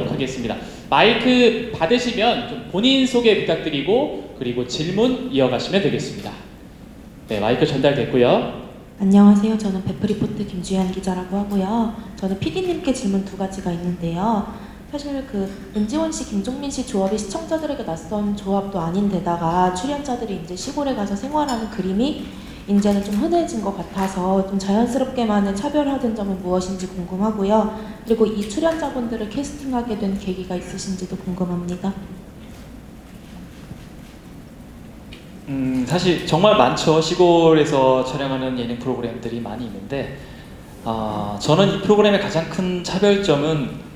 하겠습니다. 마이크 받으시면 좀 본인 소개 부탁드리고 그리고 질문 이어가시면 되겠습니다. 네, 마이크 전달됐고요. 안녕하세요. 저는 베프리포트 김주현 기자라고 하고요. 저는 PD님께 질문 두 가지가 있는데요. 사실 그 은지원 씨, 김종민 씨 조합이 시청자들에게 낯선 조합도 아닌데다가 출연자들이 이제 시골에 가서 생활하는 그림이 이제는 좀 흔해진 것 같아서 좀 자연스럽게만을 차별화된 점은 무엇인지 궁금하고요. 그리고 이 출연자분들을 캐스팅하게 된 계기가 있으신지도 궁금합니다. 사실 정말 많죠. 시골에서 촬영하는 예능 프로그램들이 많이 있는데 저는 이 프로그램의 가장 큰 차별점은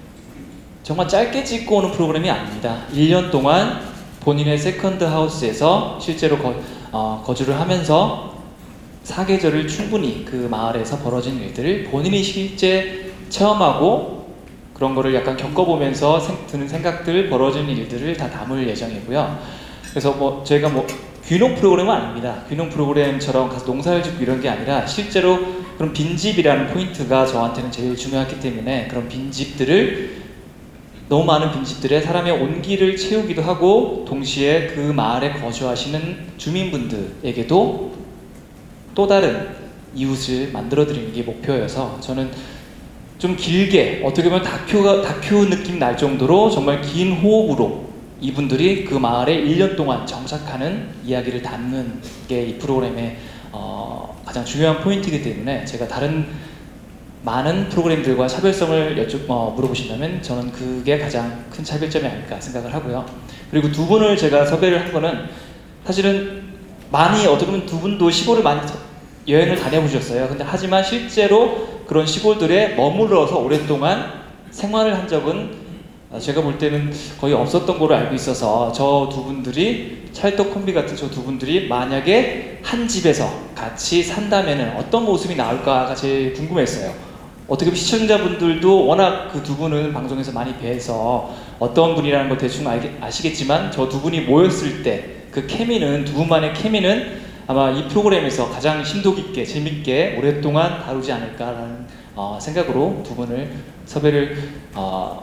정말 짧게 찍고 오는 프로그램이 아닙니다. 1년 동안 본인의 세컨드 하우스에서 실제로 거주를 하면서 사계절을 충분히 그 마을에서 벌어진 일들을 본인이 실제 체험하고 그런 거를 약간 겪어보면서 드는 생각들, 벌어진 일들을 다 담을 예정이고요. 그래서 저희가 귀농 프로그램은 아닙니다. 귀농 프로그램처럼 가서 농사를 짓고 이런 게 아니라 실제로 그런 빈집이라는 포인트가 저한테는 제일 중요했기 때문에 그런 빈집들을 너무 많은 빈집들에 사람의 온기를 채우기도 하고 동시에 그 마을에 거주하시는 주민분들에게도 또 다른 이웃을 만들어드리는 게 목표여서 저는 좀 길게 어떻게 보면 다큐 느낌 날 정도로 정말 긴 호흡으로 이분들이 그 마을에 1년 동안 정착하는 이야기를 담는 게 이 프로그램의 가장 중요한 포인트이기 때문에 제가 다른 많은 프로그램들과 차별성을 물어보신다면 저는 그게 가장 큰 차별점이 아닐까 생각을 하고요. 그리고 두 분을 제가 섭외를 한 거는 사실은 많이 어떻게 보면 두 분도 시골을 많이 여행을 다녀보셨어요. 근데 하지만 실제로 그런 시골들에 머물러서 오랫동안 생활을 한 적은 제가 볼 때는 거의 없었던 걸로 알고 있어서 저 두 분들이 찰떡 콤비 같은 저 두 분들이 만약에 한 집에서 같이 산다면은 어떤 모습이 나올까가 제일 궁금했어요. 어떻게 보면 시청자분들도 워낙 그 두 분을 방송에서 많이 뵈서 어떤 분이라는 거 대충 아시겠지만 저 두 분이 모였을 때 그 케미는 두 분만의 케미는 아마 이 프로그램에서 가장 심도 깊게 재밌게 오랫동안 다루지 않을까라는 생각으로 두 분을 섭외를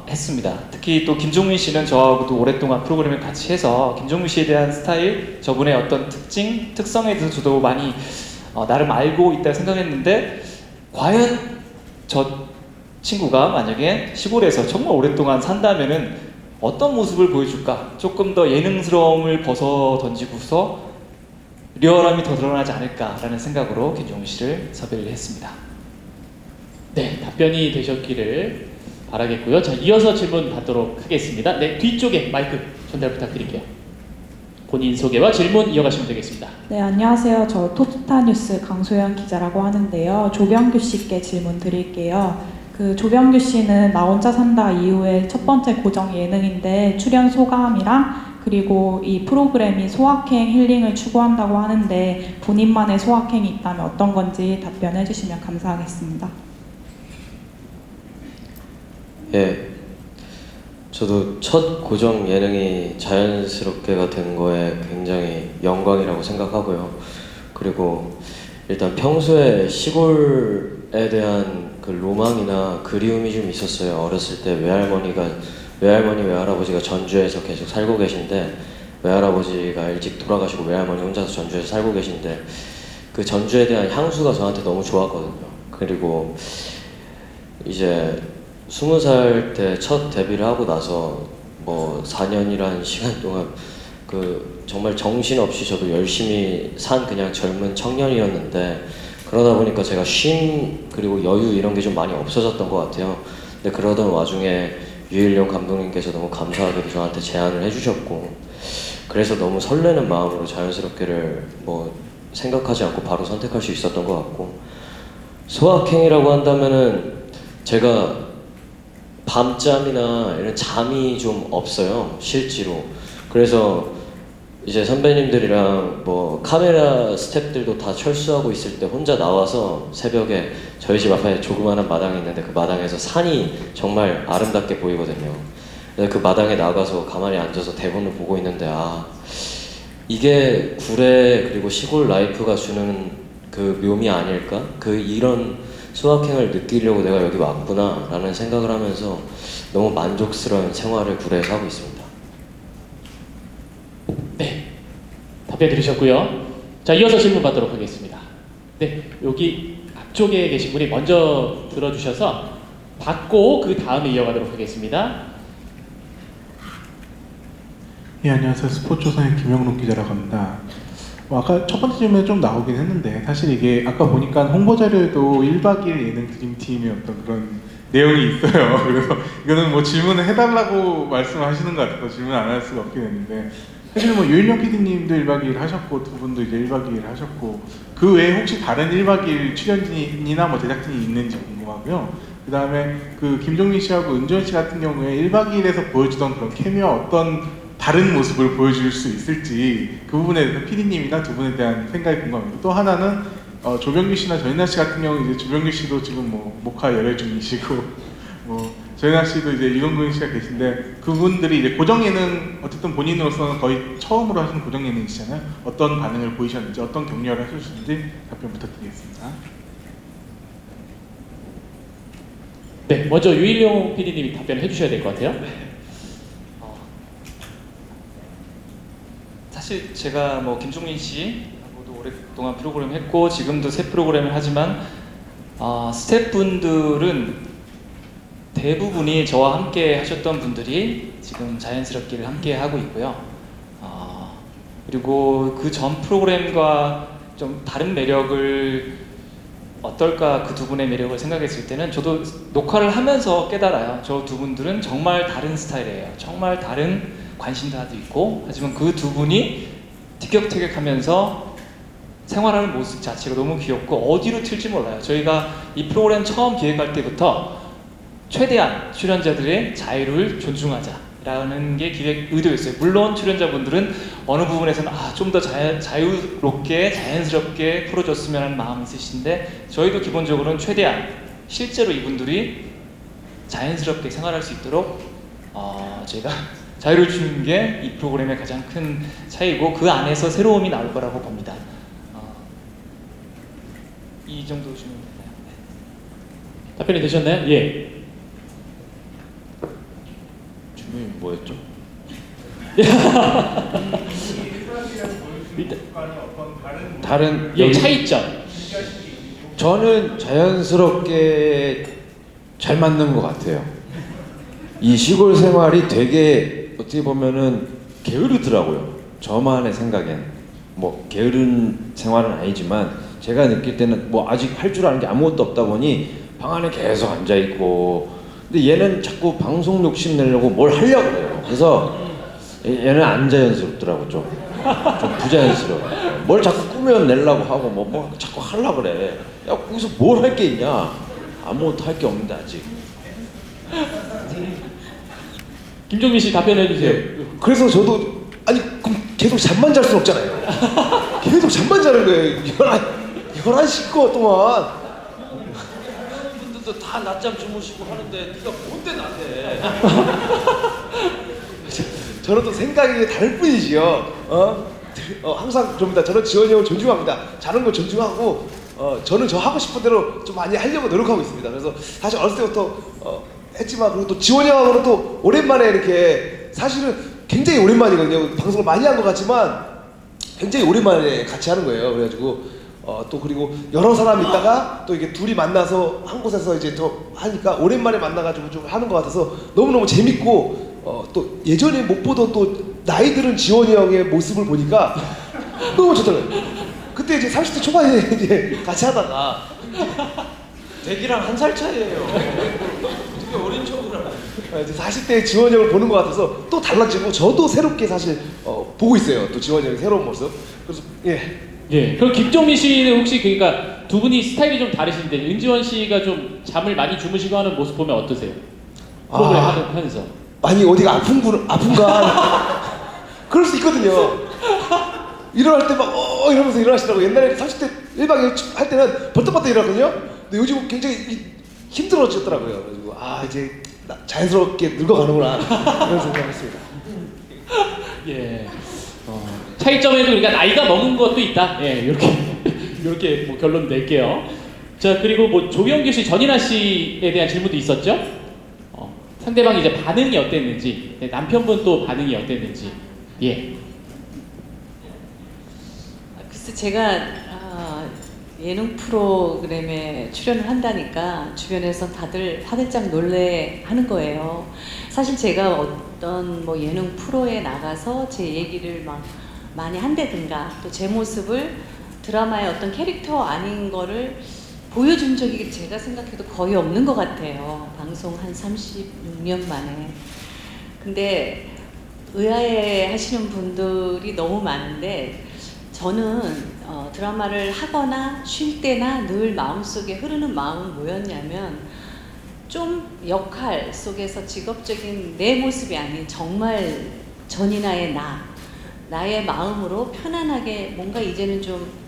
했습니다. 특히 또 김종민 씨는 저하고도 오랫동안 프로그램을 같이 해서 김종민 씨에 대한 스타일, 저분의 어떤 특성에 대해서 저도 많이 나름 알고 있다 생각했는데 과연 저 친구가 만약에 시골에서 정말 오랫동안 산다면은 어떤 모습을 보여줄까? 조금 더 예능스러움을 벗어 던지고서 리얼함이 더 드러나지 않을까라는 생각으로 김종민 씨를 섭외를 했습니다. 네, 답변이 되셨기를 바라겠고요. 자, 이어서 질문 받도록 하겠습니다. 네, 뒤쪽에 마이크 전달 부탁드릴게요. 본인 소개와 질문 이어가시면 되겠습니다. 네, 안녕하세요. 저 토스타뉴스 강소연 기자라고 하는데요. 조병규 씨께 질문 드릴게요. 그 조병규 씨는 나 혼자 산다 이후에 첫 번째 고정 예능인데 출연 소감이랑 그리고 이 프로그램이 소확행 힐링을 추구한다고 하는데 본인만의 소확행이 있다면 어떤 건지 답변해 주시면 감사하겠습니다. 예, 저도 첫 고정 예능이 자연스럽게가 된 거에 굉장히 영광이라고 생각하고요. 그리고 일단 평소에 시골에 대한 그 로망이나 그리움이 좀 있었어요. 어렸을 때 외할머니, 외할아버지가 전주에서 계속 살고 계신데 외할아버지가 일찍 돌아가시고 외할머니 혼자서 전주에서 살고 계신데 그 전주에 대한 향수가 저한테 너무 좋았거든요. 그리고 이제 20살 때 첫 데뷔를 하고 나서 4년이라는 시간 동안 그 정말 정신없이 저도 열심히 산 그냥 젊은 청년이었는데 그러다 보니까 제가 쉼 그리고 여유 이런 게 좀 많이 없어졌던 것 같아요. 근데 그러던 와중에 유일용 감독님께서 너무 감사하게도 저한테 제안을 해주셨고 그래서 너무 설레는 마음으로 자연스럽게를 생각하지 않고 바로 선택할 수 있었던 것 같고 소확행이라고 한다면은 제가 밤잠이나 이런 잠이 좀 없어요, 실제로. 그래서 이제 선배님들이랑 카메라 스태프들도 다 철수하고 있을 때 혼자 나와서 새벽에 저희 집 앞에 조그마한 마당이 있는데 그 마당에서 산이 정말 아름답게 보이거든요. 그래서 그 마당에 나가서 가만히 앉아서 대본을 보고 있는데 이게 구례 그리고 시골 라이프가 주는 그 묘미 아닐까? 이런 수학행을 느끼려고 내가 여기 왔구나 라는 생각을 하면서 너무 만족스러운 생활을 구례에서 하고 있습니다. 네, 답변 들으셨고요. 자, 이어서 질문 받도록 하겠습니다. 네, 여기 앞쪽에 계신 분이 먼저 들어주셔서 받고 그 다음에 이어가도록 하겠습니다. 예, 안녕하세요. 스포츠조선의 김영록 기자라고 합니다. 아까 첫 번째 질문에 좀 나오긴 했는데 사실 이게 아까 보니까 홍보 자료에도 1박 2일 예능 드림팀의 어떤 그런 내용이 있어요. 그래서 이거는 뭐 질문을 해달라고 말씀하시는 것 같아서 질문 안 할 수가 없긴 했는데 사실 뭐 유일령 PD님도 1박 2일 하셨고 두 분도 이제 1박 2일 하셨고 그 외에 혹시 다른 1박 2일 출연진이나 뭐 제작진이 있는지 궁금하고요. 그 다음에 그 김종민 씨하고 은지원 씨 같은 경우에 1박 2일에서 보여주던 그런 케미와 어떤 다른 모습을 보여줄 수 있을지 그 부분에 대해서 PD님이나 두 분에 대한 생각이 궁금합니다. 또 하나는 조병규 씨나 전인아 씨 같은 경우 이제 조병규 씨도 지금 뭐 목화 열애 중이시고 뭐 전인아 씨도 이제 이동근 씨가 계신데 그분들이 이제 고정 예능 어쨌든 본인으로서는 거의 처음으로 하신 고정 예능이시잖아요. 어떤 반응을 보이셨는지 어떤 격려를 해주셨는지 답변 부탁드리겠습니다. 네, 먼저 유일용 PD님이 답변을 해주셔야 될 것 같아요. 사실 제가 뭐 김종민 씨하고도 오랫동안 프로그램 했고 지금도 새 프로그램을 하지만 스태프분들은 대부분이 저와 함께 하셨던 분들이 지금 자연스럽게 함께 하고 있고요. 그리고 그 전 프로그램과 좀 다른 매력을 어떨까 그 두 분의 매력을 생각했을 때는 저도 녹화를 하면서 깨달아요. 저 두 분들은 정말 다른 스타일이에요. 정말 다른 관심사도 있고 하지만 그 두 분이 티격태격하면서 생활하는 모습 자체가 너무 귀엽고 어디로 튈지 몰라요. 저희가 이 프로그램 처음 기획할 때부터 최대한 출연자들의 자유를 존중하자라는 게 기획 의도였어요. 물론 출연자분들은 어느 부분에서는 좀 더 자유롭게 자연스럽게 풀어줬으면 하는 마음이 있으신데 저희도 기본적으로는 최대한 실제로 이분들이 자연스럽게 생활할 수 있도록 제가 자유를 주는 게 이 프로그램의 가장 큰 차이고 그 안에서 새로움이 나올 거라고 봅니다. 이 정도 주면 되나요? 네. 답변이 되셨나요? 예. 질문이 뭐였죠? 다른 예, 여기 차이점. 저는 자연스럽게 잘 맞는 것 같아요. 이 시골 생활이 되게 어떻게 보면은 게으르더라고요. 저만의 생각엔 뭐 게으른 생활은 아니지만 제가 느낄 때는 뭐 아직 할 줄 아는 게 아무것도 없다 보니 방 안에 계속 앉아 있고 근데 얘는 자꾸 방송 욕심 내려고 뭘 하려고 그래요. 그래서 얘는 안 자연스럽더라고 좀 부자연스러워. 뭘 자꾸 꾸며내려고 하고 뭐 자꾸 하려고 그래. 야 거기서 뭘 할 게 있냐? 아무것도 할 게 없는데 아직. 김종민 씨 답변해 주세요. 그래서 저도 아니 그럼 계속 잠만 잘 수는 없잖아요. 계속 잠만 자는 거예요. 11시 거 동안. 분들도 다 낮잠 주무시고 하는데 네가 뭔데 나한테? 저는 또 생각이 다를 뿐이지요. 항상 좀 저는 지원이 형을 존중합니다. 자는 거 존중하고 저는 저 하고 싶은 대로 좀 많이 하려고 노력하고 있습니다. 그래서 사실 어렸을 때부터 했지만 그리고 또 지원이 형하고는 또 오랜만에 이렇게 사실은 굉장히 오랜만이거든요. 방송을 많이 한 것 같지만 굉장히 오랜만에 같이 하는 거예요. 그래가지고 또 그리고 여러 사람 있다가 또 이게 둘이 만나서 한 곳에서 이제 또 하니까 오랜만에 만나가지고 좀 하는 것 같아서 너무너무 재밌고 또 예전에 못 보던 또 나이 들은 지원이 형의 모습을 보니까 너무 좋더라고요. 그때 이제 30대 초반에 이제 같이 하다가 대기랑 1살 차이예요. 되게 어린 척을 하네. 이제 40대 지원이 형을 보는 것 같아서 또 달라지고 저도 새롭게 사실 보고 있어요. 또 지원이 형의 새로운 모습. 그래서 예. 예. 그럼 김종민 씨는 혹시 그러니까 두 분이 스타일이 좀 다르신데 은지원 씨가 좀 잠을 많이 주무시고 하는 모습 보면 어떠세요? 프로그램 하면서. 많이 어디가 아픈가 그럴 수 있거든요. 일어날 때 막 이러면서 일어나시더라고. 옛날에 30대 1박 2일 할 때는 벌떡벌떡 일어났거든요. 근데 요즘은 굉장히 힘들어졌더라고요. 그래가지고 이제 자연스럽게 늙어가는구나 이런 생각을 했습니다. 예. 차이점에도 그러니까 나이가 먹은 것도 있다. 예, 이렇게 이렇게 뭐 결론 낼게요. 자, 그리고 뭐 조병규 씨, 전인아 씨에 대한 질문도 있었죠? 상대방이 이제 반응이 어땠는지, 네, 남편분 또 반응이 어땠는지. 예. 글쎄 제가 예능 프로그램에 출연을 한다니까 주변에서 다들 화들짝 놀래하는 거예요. 사실 제가 어떤 뭐 예능 프로에 나가서 제 얘기를 막 많이 한다든가 또 제 모습을 드라마의 어떤 캐릭터 아닌 거를 보여준 적이 제가 생각해도 거의 없는 것 같아요. 방송 한 36년 만에. 근데 의아해 하시는 분들이 너무 많은데 저는 드라마를 하거나 쉴 때나 늘 마음속에 흐르는 마음은 뭐였냐면 좀 역할 속에서 직업적인 내 모습이 아닌 정말 전인아의 나의 마음으로 편안하게 뭔가 이제는 좀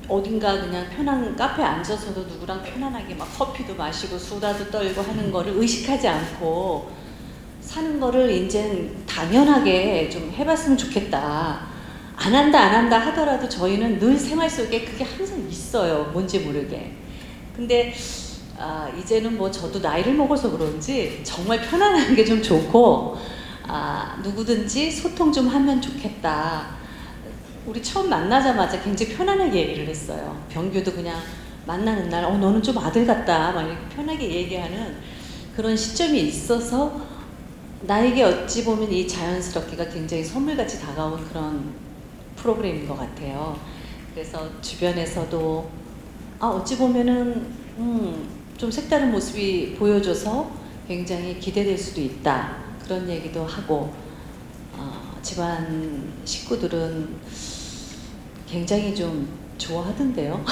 어딘가 그냥 편한 카페에 앉아서도 누구랑 편안하게 막 커피도 마시고 수다도 떨고 하는 거를 의식하지 않고 사는 거를 이젠 당연하게 좀 해봤으면 좋겠다. 안 한다 하더라도 저희는 늘 생활 속에 그게 항상 있어요. 뭔지 모르게. 근데 이제는 뭐 저도 나이를 먹어서 그런지 정말 편안한 게 좀 좋고 누구든지 소통 좀 하면 좋겠다. 우리 처음 만나자마자 굉장히 편안하게 얘기를 했어요. 병규도 그냥 만나는 날 너는 좀 아들 같다 막 이렇게 편하게 얘기하는 그런 시점이 있어서 나에게 어찌 보면 이 자연스럽게가 굉장히 선물같이 다가온 그런 프로그램인 것 같아요. 그래서 주변에서도 어찌 보면은 좀 색다른 모습이 보여줘서 굉장히 기대될 수도 있다 그런 얘기도 하고 집안 식구들은 굉장히 좀 좋아하던데요.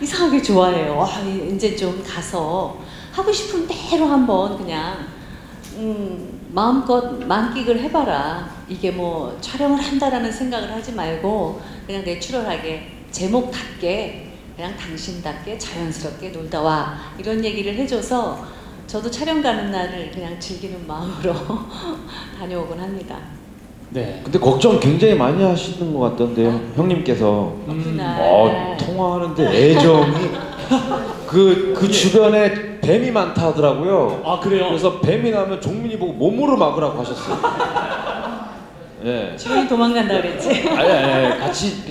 이상하게 좋아해요. 이제 좀 가서 하고 싶은 대로 한번 그냥 마음껏 만끽을 해봐라. 이게 뭐 촬영을 한다라는 생각을 하지 말고 그냥 내추럴하게 제목답게 그냥 당신답게 자연스럽게 놀다 와 이런 얘기를 해줘서 저도 촬영 가는 날을 그냥 즐기는 마음으로 다녀오곤 합니다. 네. 근데 걱정 굉장히 많이 하시는 것 같던데요, 형님께서. 그날 통화하는데 애정이 그 주변에 뱀이 많다 하더라고요. 아, 그래요? 그래서 뱀이 나면 종민이 보고 몸으로 막으라고 하셨어요. 예. 주변이 도망간다 그랬지. 아니, 같이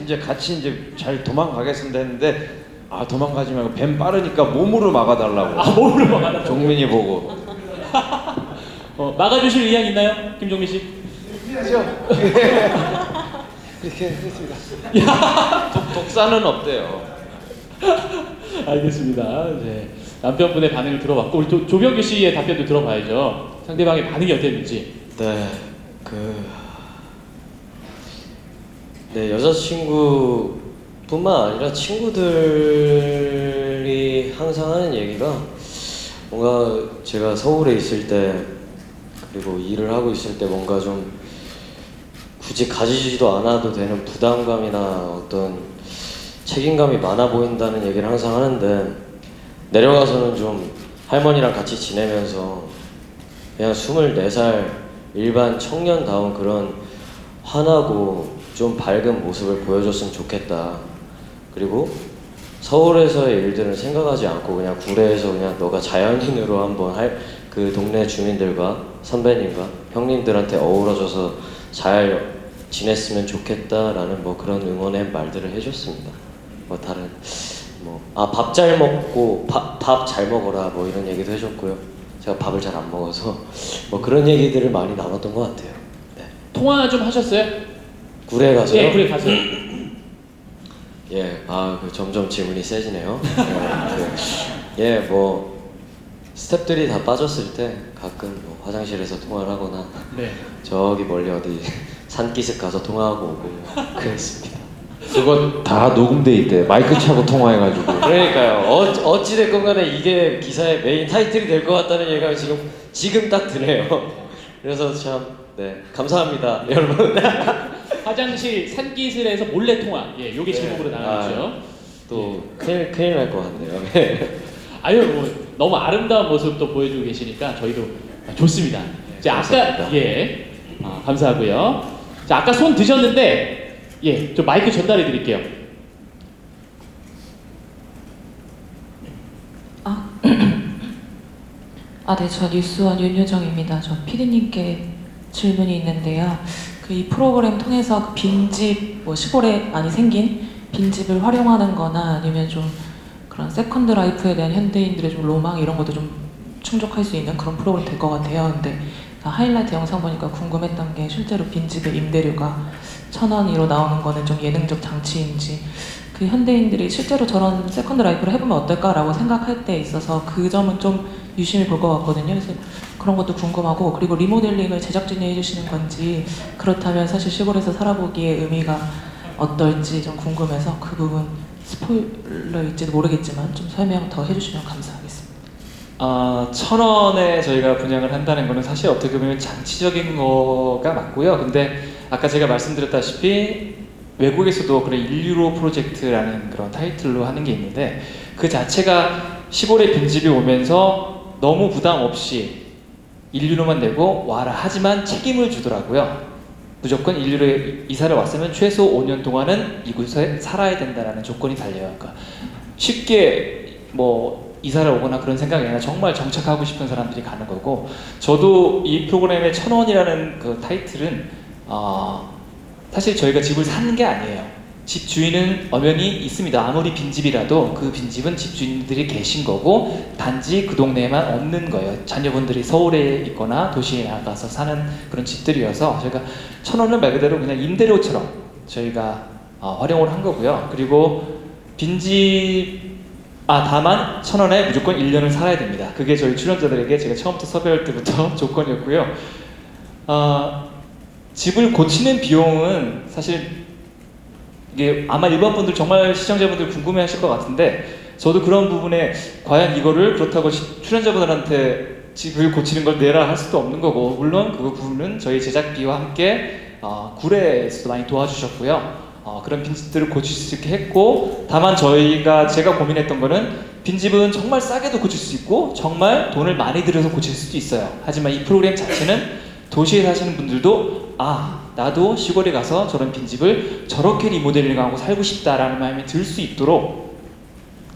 이제 잘 도망가겠습니다 했는데 도망가지 말고 뱀 빠르니까 몸으로 막아달라고. 몸으로 막아달라고. 종민이 보고. 막아주실 의향 있나요, 김종민 씨? 해야죠. 그렇게 했습니다. 독사는 없대요. 알겠습니다. 이제 남편분의 반응을 들어봤고 우리 조병규 씨의 답변도 들어봐야죠. 상대방의 반응이 어땠는지. 네, 여자친구뿐만 아니라 친구들이 항상 하는 얘기가 뭔가 제가 서울에 있을 때 그리고 일을 하고 있을 때 뭔가 좀 굳이 가지지도 않아도 되는 부담감이나 어떤 책임감이 많아 보인다는 얘기를 항상 하는데 내려가서는 좀 할머니랑 같이 지내면서 그냥 24살 일반 청년다운 그런 환하고 좀 밝은 모습을 보여줬으면 좋겠다. 그리고 서울에서의 일들은 생각하지 않고 그냥 구례에서 그냥 너가 자연인으로 한번 그 동네 주민들과 선배님과 형님들한테 어우러져서 잘 지냈으면 좋겠다라는 뭐 그런 응원의 말들을 해줬습니다. 뭐 다른 밥 잘 먹고 밥 잘 먹어라 뭐 이런 얘기도 해줬고요. 제가 밥을 잘 안 먹어서 뭐 그런 얘기들을 많이 나눴던 것 같아요. 네. 통화 좀 하셨어요? 구례에 가서요? 예, 구례 가서요. 예, 점점 질문이 세지네요. 뭐 스태프들이 다 빠졌을 때 가끔 뭐 화장실에서 통화를 하거나 네. 저기 멀리 어디 산기슭 가서 통화하고 오고 그랬습니다. 그거 다 녹음돼 있대. 마이크 차고 통화해가지고. 그러니까요. 어찌됐건 간에 이게 기사의 메인 타이틀이 될 것 같다는 얘기가 지금 딱 드네요. 그래서 참 감사합니다 여러분. 화장실 산기슭에서 몰래 통화. 예, 요게 제목으로 나가죠. 또 큰일 날 것 같네요. 아유, 뭐 너무 아름다운 모습도 보여주고 계시니까 저희도 좋습니다. 자, 아까 감사하고요. 자, 아까 손 드셨는데 좀 마이크 전달해 드릴게요. 네, 저 뉴스원 윤효정입니다. 저 PD님께 질문이 있는데요. 이 프로그램 통해서 그 빈집, 시골에 많이 생긴 빈집을 활용하는 거나 아니면 좀 그런 세컨드 라이프에 대한 현대인들의 좀 로망 이런 것도 좀 충족할 수 있는 그런 프로그램 될 것 같아요. 근데 하이라이트 영상 보니까 궁금했던 게 실제로 빈집의 임대료가 1,000원으로 나오는 거는 좀 예능적 장치인지 그 현대인들이 실제로 저런 세컨드 라이프를 해보면 어떨까라고 생각할 때 있어서 그 점은 좀 유심히 볼 것 같거든요. 그래서 그런 것도 궁금하고 그리고 리모델링을 제작진이 해주시는 건지 그렇다면 사실 시골에서 살아보기에 의미가 어떨지 좀 궁금해서 그 부분 스포일러일지도 모르겠지만 좀 설명 더 해주시면 감사하겠습니다. 1,000원에 저희가 분양을 한다는 거는 사실 어떻게 보면 장치적인 거가 맞고요. 근데 아까 제가 말씀드렸다시피 외국에서도 그런 1유로 프로젝트라는 그런 타이틀로 하는 게 있는데 그 자체가 시골에 빈집이 오면서 너무 부담 없이 1유로만 내고 와라 하지만 책임을 주더라고요. 무조건 1유로에 이사를 왔으면 최소 5년 동안은 이곳에 살아야 된다는 조건이 달려요. 그러니까 쉽게 이사를 오거나 그런 생각이 아니라 정말 정착하고 싶은 사람들이 가는 거고 저도 이 프로그램의 1,000원이라는 그 타이틀은 사실 저희가 집을 사는 게 아니에요. 집 주인은 엄연히 있습니다. 아무리 빈집이라도 그 빈집은 집주인들이 계신 거고 단지 그 동네에만 없는 거예요. 자녀분들이 서울에 있거나 도시에 나가서 사는 그런 집들이어서 저희가 1,000원을 말 그대로 그냥 임대료처럼 저희가 활용을 한 거고요. 그리고 빈집 다만 1,000원에 무조건 1년을 살아야 됩니다. 그게 저희 출연자들에게 제가 처음부터 섭외할 때부터 조건이었고요. 집을 고치는 비용은 사실 이게 아마 일반 분들 정말 시청자분들 궁금해하실 것 같은데 저도 그런 부분에 과연 이거를 그렇다고 출연자분들한테 집을 고치는 걸 내라 할 수도 없는 거고 물론 그 부분은 저희 제작비와 함께 구례에서도 많이 도와주셨고요. 그런 빈집들을 고칠 수 있게 했고 다만 제가 고민했던 거는 빈집은 정말 싸게도 고칠 수 있고 정말 돈을 많이 들여서 고칠 수도 있어요. 하지만 이 프로그램 자체는 도시에 사시는 분들도 나도 시골에 가서 저런 빈집을 저렇게 리모델링하고 살고 싶다라는 마음이 들 수 있도록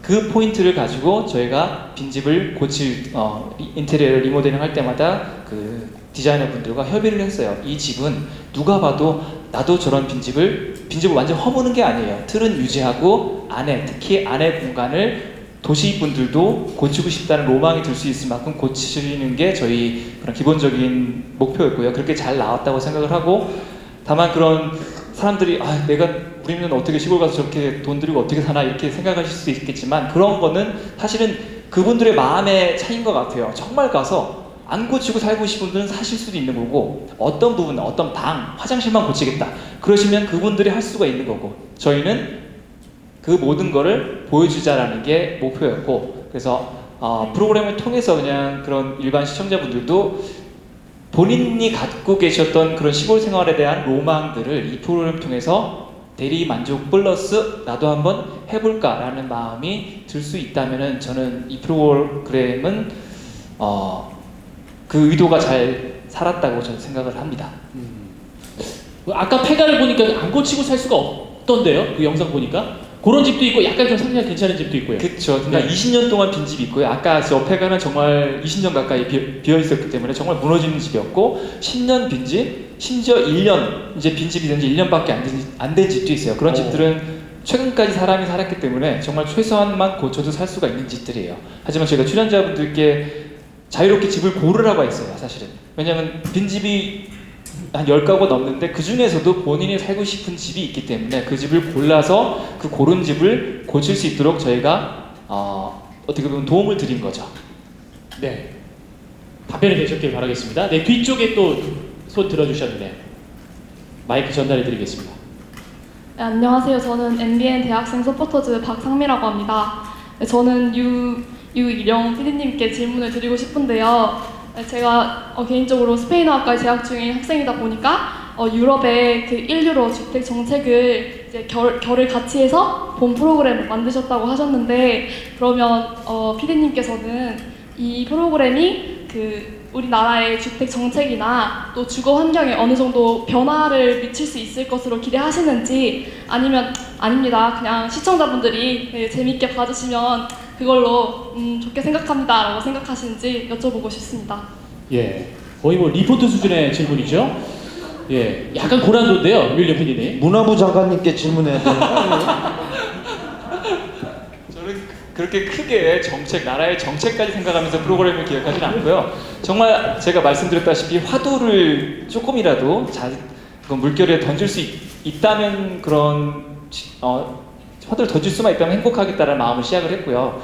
그 포인트를 가지고 저희가 빈집을 인테리어 리모델링 할 때마다 그 디자이너 분들과 협의를 했어요. 이 집은 누가 봐도 나도 저런 빈집을 완전 허무는 게 아니에요. 틀은 유지하고 특히 안에 공간을 도시 분들도 고치고 싶다는 로망이 들 수 있을 만큼 고치는 게 저희 그런 기본적인 목표였고요. 그렇게 잘 나왔다고 생각을 하고 다만 그런 사람들이 우리는 어떻게 시골 가서 저렇게 돈 들이고 어떻게 사나 이렇게 생각하실 수 있겠지만 그런 거는 사실은 그분들의 마음의 차이인 것 같아요. 정말 가서 안 고치고 살고 싶은 분들은 사실 수도 있는 거고 어떤 부분, 어떤 방, 화장실만 고치겠다 그러시면 그분들이 할 수가 있는 거고 저희는 그 모든 거를 보여주자라는 게 목표였고 그래서 프로그램을 통해서 그냥 그런 일반 시청자분들도 본인이 갖고 계셨던 그런 시골 생활에 대한 로망들을 이 프로그램을 통해서 대리 만족 플러스 나도 한번 해볼까라는 마음이 들 수 있다면은 저는 이 프로그램은 그 의도가 잘 살았다고 저는 생각을 합니다. 아까 폐가를 보니까 안 고치고 살 수가 없던데요? 그 영상 보니까 그런 집도 있고 약간 좀 상태가 괜찮은 집도 있고요. 그렇죠. 그러니까 20년 동안 빈집이 있고요. 아까 저 폐가는 정말 20년 가까이 비어 있었기 때문에 정말 무너지는 집이었고 10년 빈집, 심지어 1년 이제 빈집이 된 지 1년밖에 안 된 집도 있어요. 그런 집들은 최근까지 사람이 살았기 때문에 정말 최소한만 고쳐도 살 수가 있는 집들이에요. 하지만 저희가 출연자분들께 자유롭게 집을 고르라고 했어요. 사실은. 왜냐하면 빈집이 한 10가구 넘는데 그 중에서도 본인이 살고 싶은 집이 있기 때문에 그 집을 골라서 그 고른 집을 고칠 수 있도록 저희가 어떻게 보면 도움을 드린 거죠. 네, 답변이 되셨길 바라겠습니다. 네, 뒤쪽에 또 손 들어주셨는데 마이크 전달해 드리겠습니다. 네, 안녕하세요. 저는 MBN 대학생 서포터즈 박상미라고 합니다. 네, 저는 유일영 PD님께 질문을 드리고 싶은데요. 네, 제가 개인적으로 스페인어학과에 재학 중인 학생이다 보니까 유럽의 그 1유로 주택 정책을 이제 결을 같이 해서 본 프로그램을 만드셨다고 하셨는데 그러면 PD님께서는 이 프로그램이 그 우리나라의 주택 정책이나 또 주거 환경에 어느 정도 변화를 미칠 수 있을 것으로 기대하시는지 아니면 아닙니다. 그냥 시청자분들이 재밌게 봐주시면 그걸로 좋게 생각합니다라고 생각하시는지 여쭤보고 싶습니다. 예, 거의 뭐 리포트 수준의 질문이죠. 예, 약간 고난도인데요, 윌리엄 PD님. 문화부 장관님께 질문해야 되는 거 아니에요? 저는 그렇게 크게 나라의 정책까지 생각하면서 프로그램을 기획하지는 않고요. 정말 제가 말씀드렸다시피 화두를 조금이라도 그 물결에 던질 수 있다면 화두를 던질 수만 있다면 행복하겠다는 마음을 시작을 했고요.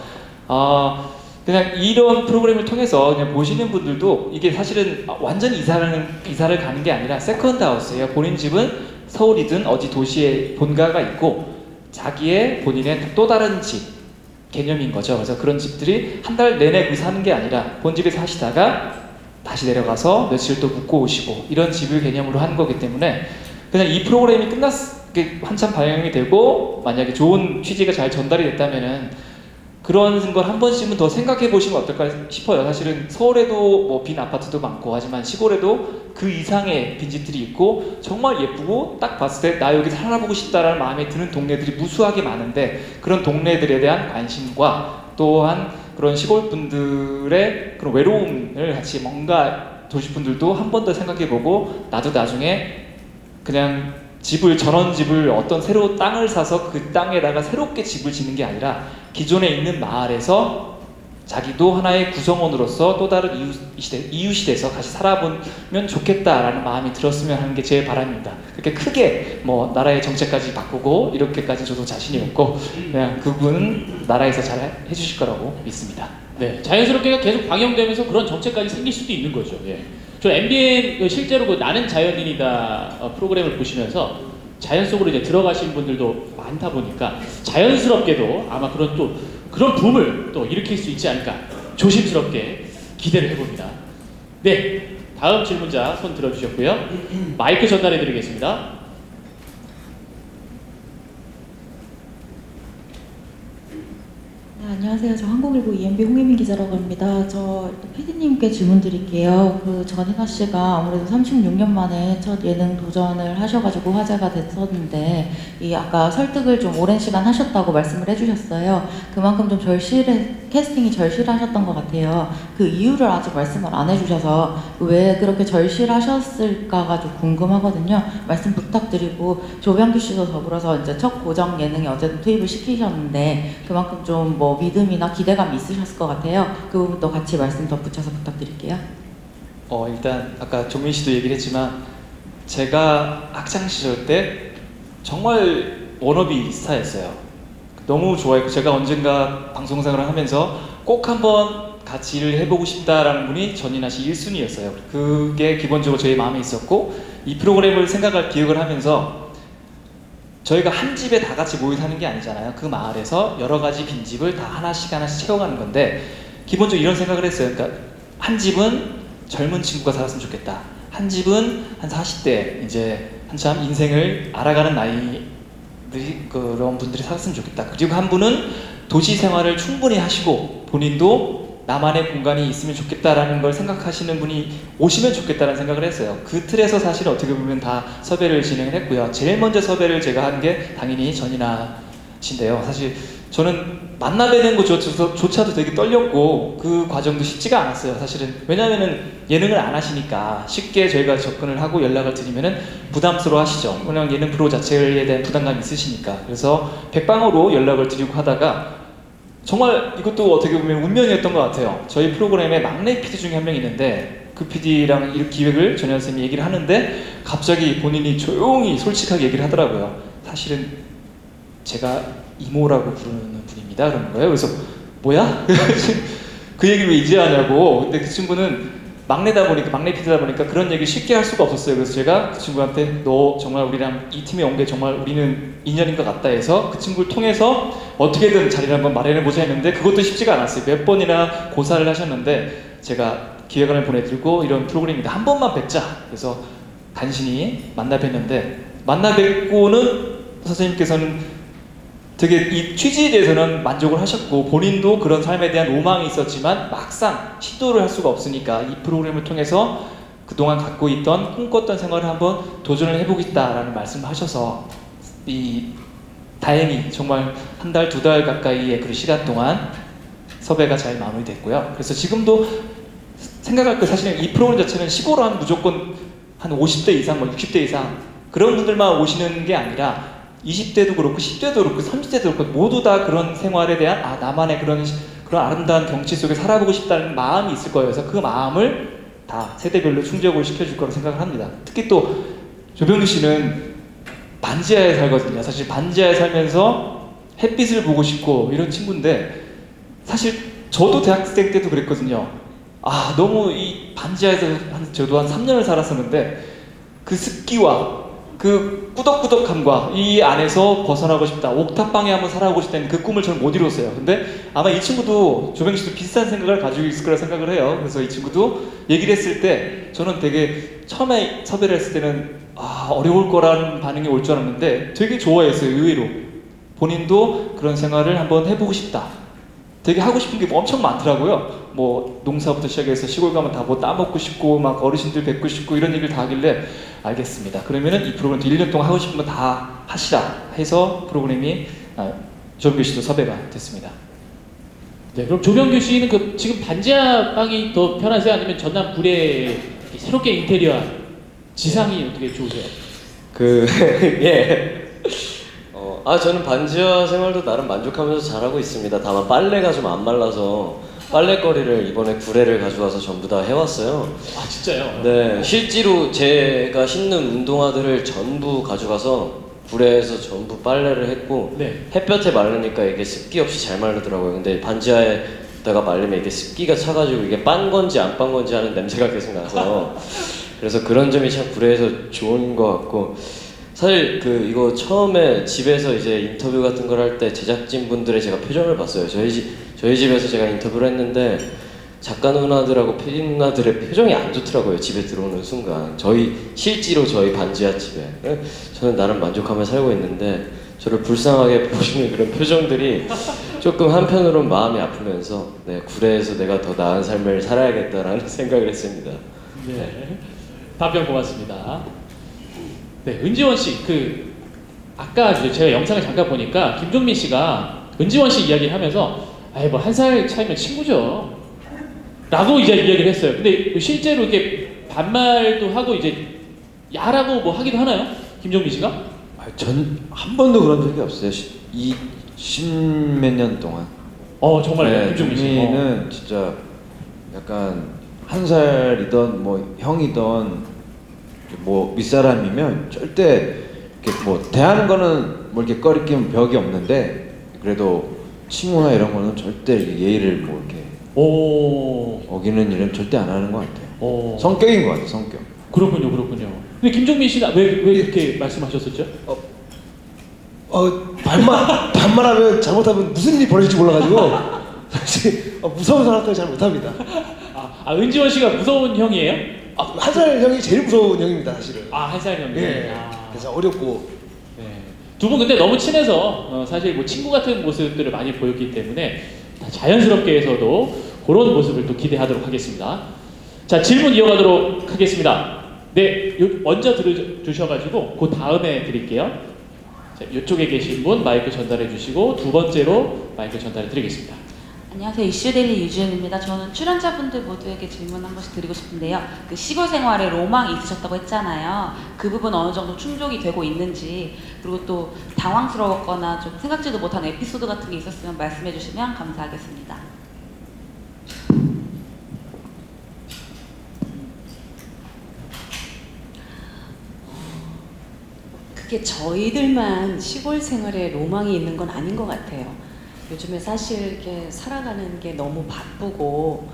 그냥 이런 프로그램을 통해서 그냥 보시는 분들도 이게 사실은 완전히 이사를 가는 게 아니라 세컨드 하우스예요. 본인 집은 서울이든 어디 도시에 본가가 있고 자기의 본인의 또 다른 집 개념인 거죠. 그래서 그런 집들이 한 달 내내 거기 사는 게 아니라 본집에서 하시다가 다시 내려가서 며칠 또 묵고 오시고 이런 집을 개념으로 하는 거기 때문에 그냥 이 프로그램이 한참 반영이 되고 만약에 좋은 취지가 잘 전달이 됐다면은 그런 걸 한 번씩은 더 생각해 보시면 어떨까 싶어요. 사실은 서울에도 뭐 빈 아파트도 많고 하지만 시골에도 그 이상의 빈집들이 있고 정말 예쁘고 딱 봤을 때 나 여기 살아보고 싶다라는 마음에 드는 동네들이 무수하게 많은데 그런 동네들에 대한 관심과 또한 그런 시골 분들의 그런 외로움을 같이 뭔가 도시 분들도 한 번 더 생각해 보고 나도 나중에 그냥 전원집을 어떤 새로 땅을 사서 그 땅에다가 새롭게 집을 짓는 게 아니라 기존에 있는 마을에서 자기도 하나의 구성원으로서 또 다른 이웃이 돼서 같이 살아보면 좋겠다라는 마음이 들었으면 하는 게 제 바람입니다. 그렇게 크게 뭐 나라의 정책까지 바꾸고 이렇게까지 저도 자신이 없고 그냥 그분은 나라에서 잘 해주실 거라고 믿습니다. 네, 자연스럽게 계속 방영되면서 그런 정책까지 생길 수도 있는 거죠. 예. 저 MBN 실제로 그 나는 자연인이다 프로그램을 보시면서 자연 속으로 이제 들어가신 분들도 많다 보니까 자연스럽게도 아마 그런 붐을 또 일으킬 수 있지 않을까 조심스럽게 기대를 해봅니다. 네, 다음 질문자 손 들어주셨고요. 마이크 전달해 드리겠습니다. 네, 안녕하세요. 저 한국일보 EMB 홍혜민 기자라고 합니다. 저 PD님께 질문 드릴게요. 전인아 씨가 아무래도 36년 만에 첫 예능 도전을 하셔가지고 화제가 됐었는데 아까 설득을 좀 오랜 시간 하셨다고 말씀을 해주셨어요. 그만큼 좀 캐스팅이 절실하셨던 것 같아요. 그 이유를 아직 말씀을 안 해주셔서 왜 그렇게 절실하셨을까가 좀 궁금하거든요. 말씀 부탁드리고 조병규 씨도 더불어서 이제 첫 고정 예능에 어쨌든 투입을 시키셨는데 그만큼 좀 뭐 믿음이나 기대감이 있으셨을 것 같아요. 그 부분도 같이 말씀 덧붙여서 부탁드릴게요. 일단 아까 조민 씨도 얘기를 했지만 제가 학창 시절 때 정말 워너비 스타였어요. 너무 좋아했고 제가 언젠가 방송생활을 하면서 꼭 한번 같이 일을 해보고 싶다라는 분이 전인아 씨 1순위였어요. 그게 기본적으로 저의 마음에 있었고 이 프로그램을 기획을 하면서 저희가 한 집에 다 같이 모여 사는 게 아니잖아요. 그 마을에서 여러 가지 빈집을 다 하나씩 채워가는 건데 기본적으로 이런 생각을 했어요. 그러니까 한 집은 젊은 친구가 살았으면 좋겠다. 한 집은 한 40대 이제 한참 인생을 알아가는 나이들이 그런 분들이 살았으면 좋겠다. 그리고 한 분은 도시 생활을 충분히 하시고 본인도 나만의 공간이 있으면 좋겠다라는 걸 생각하시는 분이 오시면 좋겠다는 생각을 했어요. 그 틀에서 사실 어떻게 보면 다 섭외를 진행을 했고요. 제일 먼저 섭외를 제가 한 게 당연히 전인아 씨인데요. 사실 저는 만나 뵈는 것조차도 되게 떨렸고 그 과정도 쉽지가 않았어요. 사실은 왜냐면은 예능을 안 하시니까 쉽게 저희가 접근을 하고 연락을 드리면은 부담스러워 하시죠. 왜냐면 예능 프로 자체에 대한 부담감이 있으시니까. 그래서 백방으로 연락을 드리고 하다가 정말 이것도 어떻게 보면 운명이었던 것 같아요. 저희 프로그램에 막내 PD 중에 한 명이 있는데 그 PD랑 이 기획을 전현 선생님이 얘기를 하는데 갑자기 본인이 조용히 솔직하게 얘기를 하더라고요. 사실은 제가 이모라고 부르는 분입니다. 그러는 거예요. 그래서 뭐야? 그 얘기를 왜 이제 하냐고. 근데 그 친구는 막내 PD다 보니까 그런 얘기 쉽게 할 수가 없었어요. 그래서 제가 그 친구한테 너 정말 우리랑 이 팀에 온 게 정말 우리는 인연인 것 같다 해서 그 친구를 통해서 어떻게든 자리를 한번 마련해보자 했는데 그것도 쉽지가 않았어요. 몇 번이나 고사를 하셨는데 제가 기획안을 보내드리고 이런 프로그램입니다. 한 번만 뵙자. 그래서 간신히 만나 뵀는데 만나 뵙고는 선생님께서는 되게 이 취지에 대해서는 만족을 하셨고 본인도 그런 삶에 대한 로망이 있었지만 막상 시도를 할 수가 없으니까 이 프로그램을 통해서 그동안 갖고 있던 꿈꿨던 생활을 한번 도전을 해보겠다라는 말씀을 하셔서 다행히 정말 한 달, 두 달 가까이의 그 시간 동안 섭외가 잘 마무리됐고요. 그래서 지금도 생각할 거 사실은 이 프로그램 자체는 시골 하면 무조건 한 50대 이상, 뭐 60대 이상 그런 분들만 오시는 게 아니라 20대도 그렇고 10대도 그렇고 30대도 그렇고 모두 다 그런 생활에 대한 나만의 그런 아름다운 경치 속에 살아보고 싶다는 마음이 있을 거예요. 그래서 그 마음을 다 세대별로 충족을 시켜줄 거라고 생각을 합니다. 특히 또 조병규 씨는 반지하에 살거든요. 사실 반지하에 살면서 햇빛을 보고 싶고 이런 친구인데 사실 저도 대학생 때도 그랬거든요. 너무 이 반지하에서 저도 한 3년을 살았었는데 그 습기와 그 꾸덕꾸덕함과 이 안에서 벗어나고 싶다, 옥탑방에 한번 살아보고 싶다는 그 꿈을 저는 못 이뤘어요. 근데 아마 이 친구도 조병규 씨도 비슷한 생각을 가지고 있을 거라 생각을 해요. 그래서 이 친구도 얘기를 했을 때 저는 되게 처음에 섭외를 했을 때는 어려울 거라는 반응이 올 줄 알았는데 되게 좋아했어요. 의외로 본인도 그런 생활을 한번 해보고 싶다, 되게 하고 싶은 게 엄청 많더라고요. 뭐 농사부터 시작해서 시골 가면 다 뭐 따먹고 싶고 막 어르신들 뵙고 싶고 이런 얘기를 다 하길래 알겠습니다. 그러면은 이 프로그램도 1년 동안 하고 싶은 거 다 하시라 해서 프로그램이 조병규 씨도 섭외가 됐습니다. 네, 그럼 조병규 씨는 그 지금 반지하 방이 더 편하세요? 아니면 전남 구례 새롭게 인테리어한 지상이 어떻게 좋으세요? 예. 저는 반지하 생활도 나름 만족하면서 잘하고 있습니다. 다만 빨래가 좀 안 말라서 빨래거리를 이번에 구례를 가져와서 전부 다 해왔어요. 진짜요? 네, 실제로 제가 신는 운동화들을 전부 가져가서 구례에서 전부 빨래를 했고 네. 햇볕에 마르니까 이게 습기 없이 잘 마르더라고요. 근데 반지하에다가 말리면 이게 습기가 차가지고 이게 빤 건지 안 빤 건지 하는 냄새가 계속 나서 그래서 그런 점이 참 구례에서 좋은 것 같고, 사실 이거 처음에 집에서 이제 인터뷰 같은 걸 할 때 제작진 분들의 제가 표정을 봤어요. 저희 집에서 제가 인터뷰를 했는데 작가 누나들하고 PD 누나들의 표정이 안 좋더라고요. 집에 들어오는 순간 실제로 저희 반지하 집에 저는 나름 만족하며 살고 있는데 저를 불쌍하게 보시는 그런 표정들이 조금 한편으로는 마음이 아프면서 구례에서 내가 더 나은 삶을 살아야겠다라는 생각을 했습니다. 네. 답변 고맙습니다. 네, 은지원 씨, 아까 제가 영상을 잠깐 보니까 김종민 씨가 은지원 씨 이야기하면서 뭐 1살 차이면 친구죠 라고 이제 이야기를 했어요. 근데 실제로 이렇게 반말도 하고 이제 야라고 뭐 하기도 하나요? 김종민 씨가? 전 한 번도 그런 적이 없어요. 이 십몇 년 동안. 정말요? 네, 김종민 씨. 종민은 진짜 약간 1살이던 뭐 형이던 뭐 윗사람이면 절대 이렇게 뭐 대하는 거는 뭐 이렇게 꺼리끼면 벽이 없는데 그래도 친구나 이런 거는 절대 예의를 뭐 이렇게 어기는 일은 절대 안 하는 것 같아요. 성격인 것 같아요. 성격. 그렇군요. 근데 김종민 씨는 왜 그렇게 말씀하셨었죠? 반말하면 잘못하면 무슨 일이 벌어질지 몰라가지고 사실 무서운 사람들 잘 못합니다. 은지원 씨가 무서운 형이에요? 1살 형이 제일 무서운 형입니다, 사실은. 1살 형이. 예. 그래서 어렵고. 네. 두 분 근데 너무 친해서 사실 뭐 친구 같은 모습들을 많이 보였기 때문에 자연스럽게 해서도 그런 모습을 또 기대하도록 하겠습니다. 자, 질문 이어가도록 하겠습니다. 네, 먼저 들어주셔가지고 그 다음에 드릴게요. 자, 이쪽에 계신 분 마이크 전달해 주시고 두 번째로 마이크 전달해 드리겠습니다. 안녕하세요. 이슈데일리 유주연입니다. 저는 출연자분들 모두에게 질문 한 번씩 드리고 싶은데요. 시골 생활에 로망이 있으셨다고 했잖아요. 그 부분 어느 정도 충족이 되고 있는지, 그리고 또 당황스러웠거나 좀 생각지도 못한 에피소드 같은 게 있었으면 말씀해 주시면 감사하겠습니다. 그게 저희들만 시골 생활에 로망이 있는 건 아닌 것 같아요. 요즘에 사실 이렇게 살아가는 게 너무 바쁘고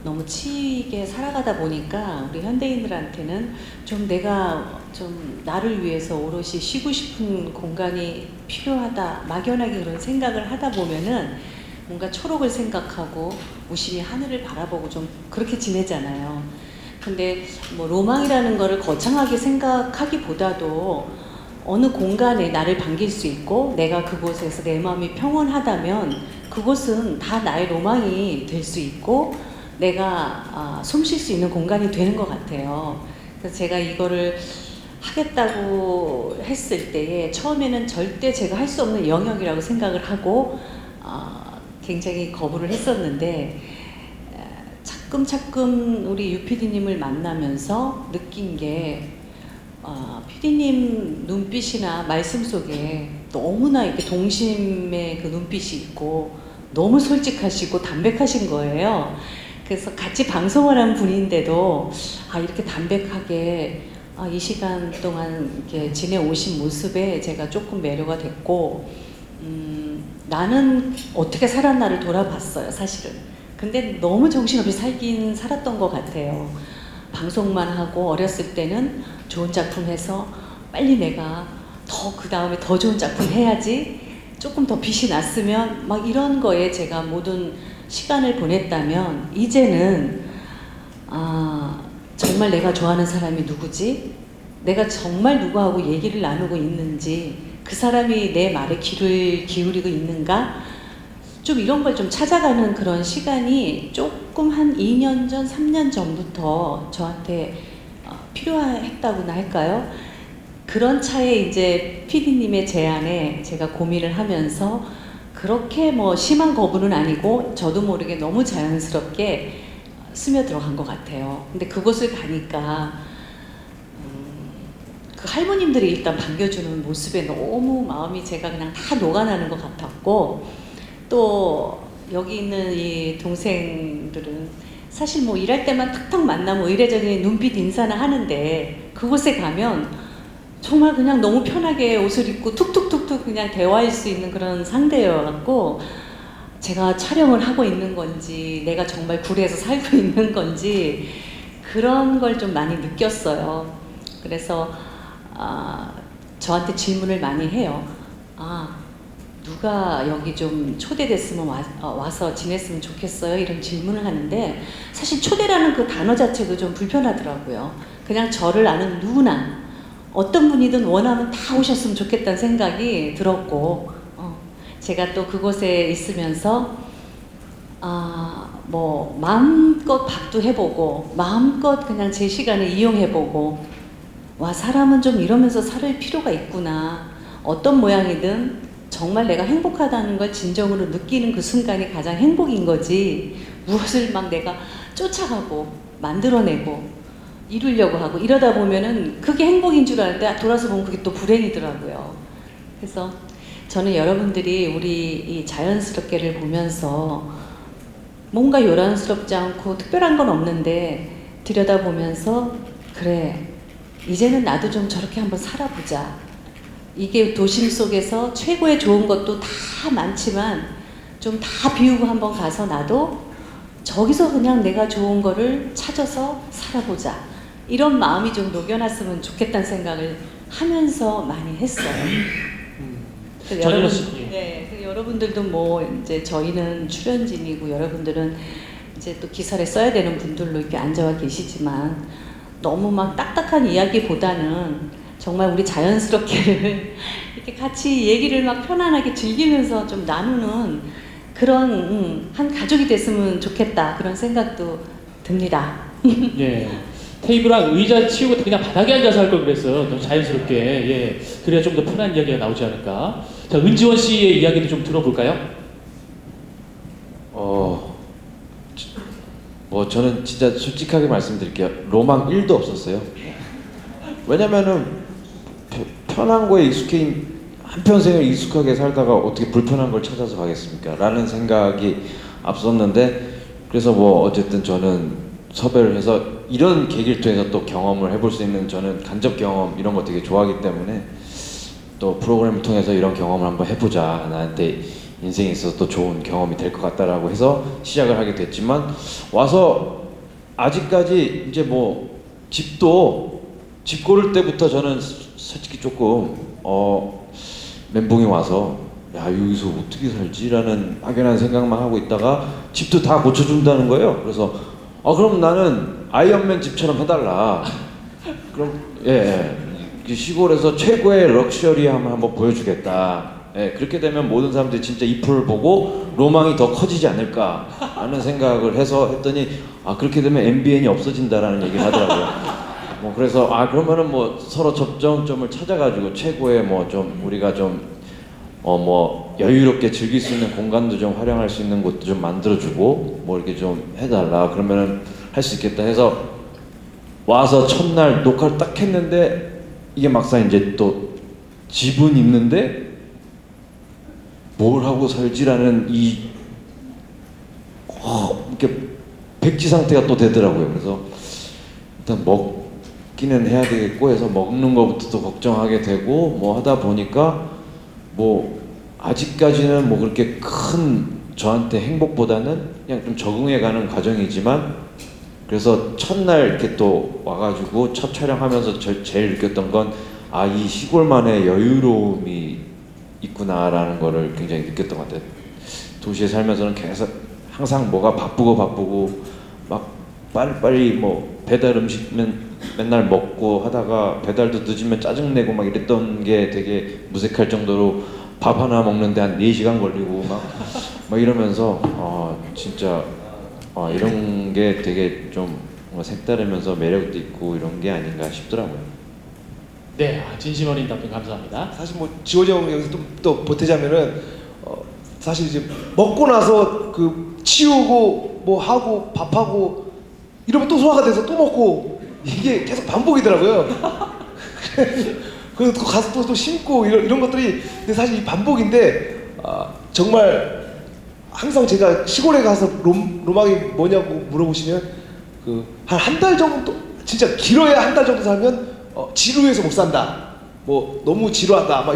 너무 치이게 살아가다 보니까 우리 현대인들한테는 좀 내가 좀 나를 위해서 오롯이 쉬고 싶은 공간이 필요하다, 막연하게 그런 생각을 하다 보면은 뭔가 초록을 생각하고 무심히 하늘을 바라보고 좀 그렇게 지내잖아요. 근데 뭐 로망이라는 거를 거창하게 생각하기보다도 어느 공간에 나를 반길 수 있고 내가 그곳에서 내 마음이 평온하다면 그곳은 다 나의 로망이 될 수 있고 내가 숨 쉴 수 있는 공간이 되는 것 같아요. 그래서 제가 이거를 하겠다고 했을 때에 처음에는 절대 제가 할 수 없는 영역이라고 생각을 하고 굉장히 거부를 했었는데 차츰 우리 유 PD님을 만나면서 느낀 게 PD님 눈빛이나 말씀 속에 너무나 이렇게 동심의 그 눈빛이 있고 너무 솔직하시고 담백하신 거예요. 그래서 같이 방송을 한 분인데도 이렇게 담백하게 이 시간 동안 이렇게 지내오신 모습에 제가 조금 매료가 됐고, 나는 어떻게 살았나를 돌아봤어요, 사실은. 근데 너무 정신없이 살았던 것 같아요. 방송만 하고 어렸을 때는 좋은 작품 해서 빨리 내가 그 다음에 더 좋은 작품 해야지, 조금 더 빛이 났으면 막 이런 거에 제가 모든 시간을 보냈다면, 이제는 정말 내가 좋아하는 사람이 누구지? 내가 정말 누구하고 얘기를 나누고 있는지, 그 사람이 내 말에 귀를 기울이고 있는가? 좀 이런 걸 좀 찾아가는 그런 시간이 조금 한 2년 전, 3년 전부터 저한테 필요했다고나 할까요? 그런 차에 이제 PD님의 제안에 제가 고민을 하면서 그렇게 뭐 심한 거부는 아니고 저도 모르게 너무 자연스럽게 스며들어간 것 같아요. 근데 그곳을 가니까 그 할머님들이 일단 반겨주는 모습에 너무 마음이 제가 그냥 다 녹아나는 것 같았고, 또 여기 있는 이 동생들은 사실 뭐 일할 때만 탁탁 만나면 의례적인 눈빛 인사나 하는데, 그곳에 가면 정말 그냥 너무 편하게 옷을 입고 툭툭툭툭 그냥 대화할 수 있는 그런 상대여갖고, 제가 촬영을 하고 있는 건지 내가 정말 구례에서 살고 있는 건지 그런 걸 좀 많이 느꼈어요. 그래서 저한테 질문을 많이 해요. 누가 여기 좀 초대됐으면 와서 지냈으면 좋겠어요? 이런 질문을 하는데, 사실 초대라는 그 단어 자체도 좀 불편하더라고요. 그냥 저를 아는 누구나 어떤 분이든 원하면 다 오셨으면 좋겠다는 생각이 들었고, 제가 또 그곳에 있으면서 뭐 마음껏 밥도 해보고 마음껏 그냥 제 시간을 이용해보고, 와, 사람은 좀 이러면서 살 필요가 있구나. 어떤 모양이든 정말 내가 행복하다는 걸 진정으로 느끼는 그 순간이 가장 행복인 거지, 무엇을 막 내가 쫓아가고 만들어내고 이루려고 하고 이러다 보면은 그게 행복인 줄 알았는데 돌아서 보면 그게 또 불행이더라고요. 그래서 저는 여러분들이 우리 이 자연스럽게를 보면서 뭔가 요란스럽지 않고 특별한 건 없는데 들여다보면서, 그래, 이제는 나도 좀 저렇게 한번 살아보자. 이게 도심 속에서 최고의 좋은 것도 다 많지만 좀 다 비우고 한번 가서 나도 저기서 그냥 내가 좋은 거를 찾아서 살아보자. 이런 마음이 좀 녹여놨으면 좋겠다는 생각을 하면서 많이 했어요. 여러분들도 뭐 이제 저희는 출연진이고 여러분들은 이제 또 기사를 써야 되는 분들로 이렇게 앉아와 계시지만, 너무 막 딱딱한 이야기보다는 정말 우리 자연스럽게를 이렇게 같이 얘기를 막 편안하게 즐기면서 좀 나누는 그런 한 가족이 됐으면 좋겠다, 그런 생각도 듭니다. 예. 테이블랑 의자 치우고 그냥 바닥에 앉아서 할 걸 그랬어요. 너무 자연스럽게. 예. 그래야 좀 더 편한 이야기가 나오지 않을까. 자, 은지원 씨의 이야기도 좀 들어볼까요? 뭐 저는 진짜 솔직하게 말씀드릴게요. 로망 1도 없었어요. 왜냐면은 편한 거에 한평생을 익숙하게 살다가 어떻게 불편한 걸 찾아서 가겠습니까? 라는 생각이 앞섰는데, 그래서 뭐 어쨌든 저는 섭외를 해서 이런 계기를 통해서 또 경험을 해볼 수 있는, 저는 간접 경험 이런 거 되게 좋아하기 때문에 또 프로그램을 통해서 이런 경험을 한번 해보자, 나한테 인생에 있어서 또 좋은 경험이 될 것 같다라고 해서 시작을 하게 됐지만, 와서 아직까지 이제 뭐 집 고를 때부터 저는 솔직히 조금 멘붕이 와서, 야, 여기서 어떻게 살지라는 막연한 생각만 하고 있다가 집도 다 고쳐준다는 거예요. 그래서 그럼 나는 아이언맨 집처럼 해달라. 그럼 시골에서 최고의 럭셔리함을 한번 보여주겠다. 그렇게 되면 모든 사람들이 진짜 이 프로를 보고 로망이 더 커지지 않을까 하는 생각을 했더니, 그렇게 되면 MBN이 없어진다라는 얘기를 하더라고요. 뭐 그래서 그러면은 뭐 서로 접점점을 찾아가지고 최고의 뭐 좀 우리가 좀 뭐 여유롭게 즐길 수 있는 공간도 좀 활용할 수 있는 곳도 좀 만들어주고 뭐 이렇게 좀 해달라 그러면은 할 수 있겠다 해서 와서 첫날 녹화를 딱 했는데 이게 막상 이제 또 집은 있는데 뭘 하고 살지라는 이렇게 백지 상태가 또 되더라고요. 그래서 일단 먹기는 해야 되겠고 해서 먹는 것부터 또 걱정하게 되고 뭐 하다 보니까 뭐 아직까지는 뭐 그렇게 큰 저한테 행복보다는 그냥 좀 적응해가는 과정이지만 그래서 첫날 이렇게 또 와가지고 첫 촬영하면서 제일 느꼈던 건 아, 이 시골만의 여유로움이 있구나라는 거를 굉장히 느꼈던 것 같아요. 도시에 살면서는 계속 항상 뭐가 바쁘고 막 빨리빨리 뭐 배달 음식면 맨날 먹고 하다가 배달도 늦으면 짜증내고 막 이랬던 게 되게 무색할 정도로 밥 하나 먹는데 한 4시간 걸리고 막 이러면서 진짜 이런 게 되게 좀 뭔가 색다르면서 매력도 있고 이런 게 아닌가 싶더라고요. 네, 진심 어린 답변 감사합니다. 사실 뭐 지원이 형 여기서 또 보태자면은 사실 이제 먹고 나서 그 치우고 뭐 하고 밥하고 이러면 또 소화가 돼서 또 먹고 이게 계속 반복이더라고요. 그래서 또 가서 또 심고 이런 것들이 근데 사실 이 반복인데 정말 항상 제가 시골에 가서 로망이 뭐냐고 물어보시면 그 한 달 정도 진짜 길어야 한 달 정도 살면 지루해서 못 산다. 뭐 너무 지루하다. 막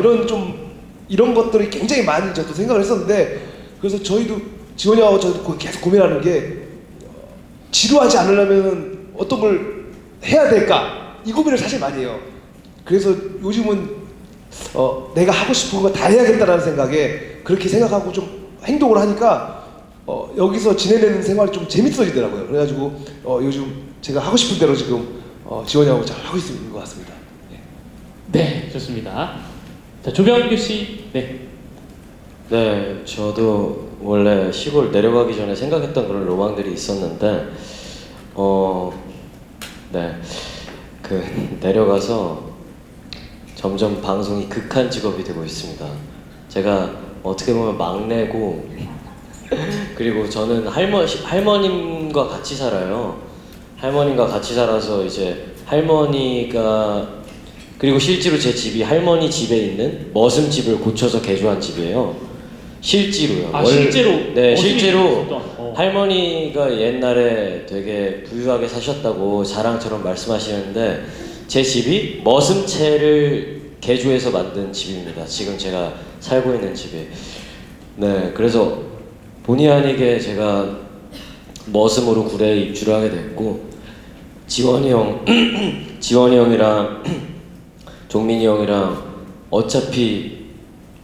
이런 것들이 굉장히 많이 저도 생각을 했었는데 그래서 저희도 지원이 형하고 저도 계속 고민하는 게 지루하지 않으려면 어떤 걸 해야 될까 이 고민을 사실 많이 해요. 그래서 요즘은 내가 하고 싶은 거 다 해야겠다라는 생각에 그렇게 생각하고 좀 행동을 하니까 여기서 지내는 생활이 좀 재밌어지더라고요. 그래가지고 요즘 제가 하고 싶은 대로 지금 지원이하고 잘 하고 있는 것 같습니다. 네, 좋습니다. 자, 조병규 씨. 네. 네, 저도 원래 시골 내려가기 전에 생각했던 그런 로망들이 있었는데 네, 그 내려가서 점점 방송이 극한 직업이 되고 있습니다. 제가 어떻게 보면 막내고 그리고 저는 할머님과 같이 살아요. 할머님과 같이 살아서 이제 할머니가 그리고 실제로 제 집이 할머니 집에 있는 머슴집을 고쳐서 개조한 집이에요. 실제로요. 실제로? 네, 머슴이 실제로 있었던, 할머니가 옛날에 되게 부유하게 사셨다고 자랑처럼 말씀하시는데 제 집이 머슴채를 개조해서 만든 집입니다. 지금 제가 살고 있는 집이. 네, 그래서 본의 아니게 제가 머슴으로 구례에 입주를 하게 됐고 지원이 형이랑 종민이 형이랑 어차피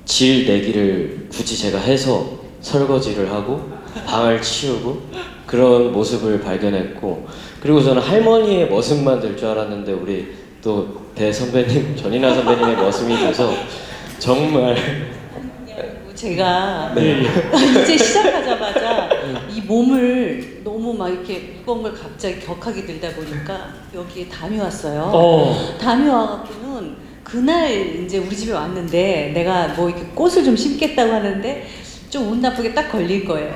질 내기를 굳이 제가 해서 설거지를 하고 방을 치우고 그런 모습을 발견했고 그리고 저는 할머니의 머슴만 될 줄 알았는데 우리 또 대선배님 전인아 선배님의 머슴이 돼서 정말 제가 네. 이제 시작하자마자 이 몸을 너무 막 이렇게 무거운 걸 갑자기 격하게 들다 보니까 여기에 담이 왔어요. 담이 와갖고는 그날 이제 우리 집에 왔는데 내가 뭐 이렇게 꽃을 좀 심겠다고 하는데 좀 운 나쁘게 딱 걸린 거예요.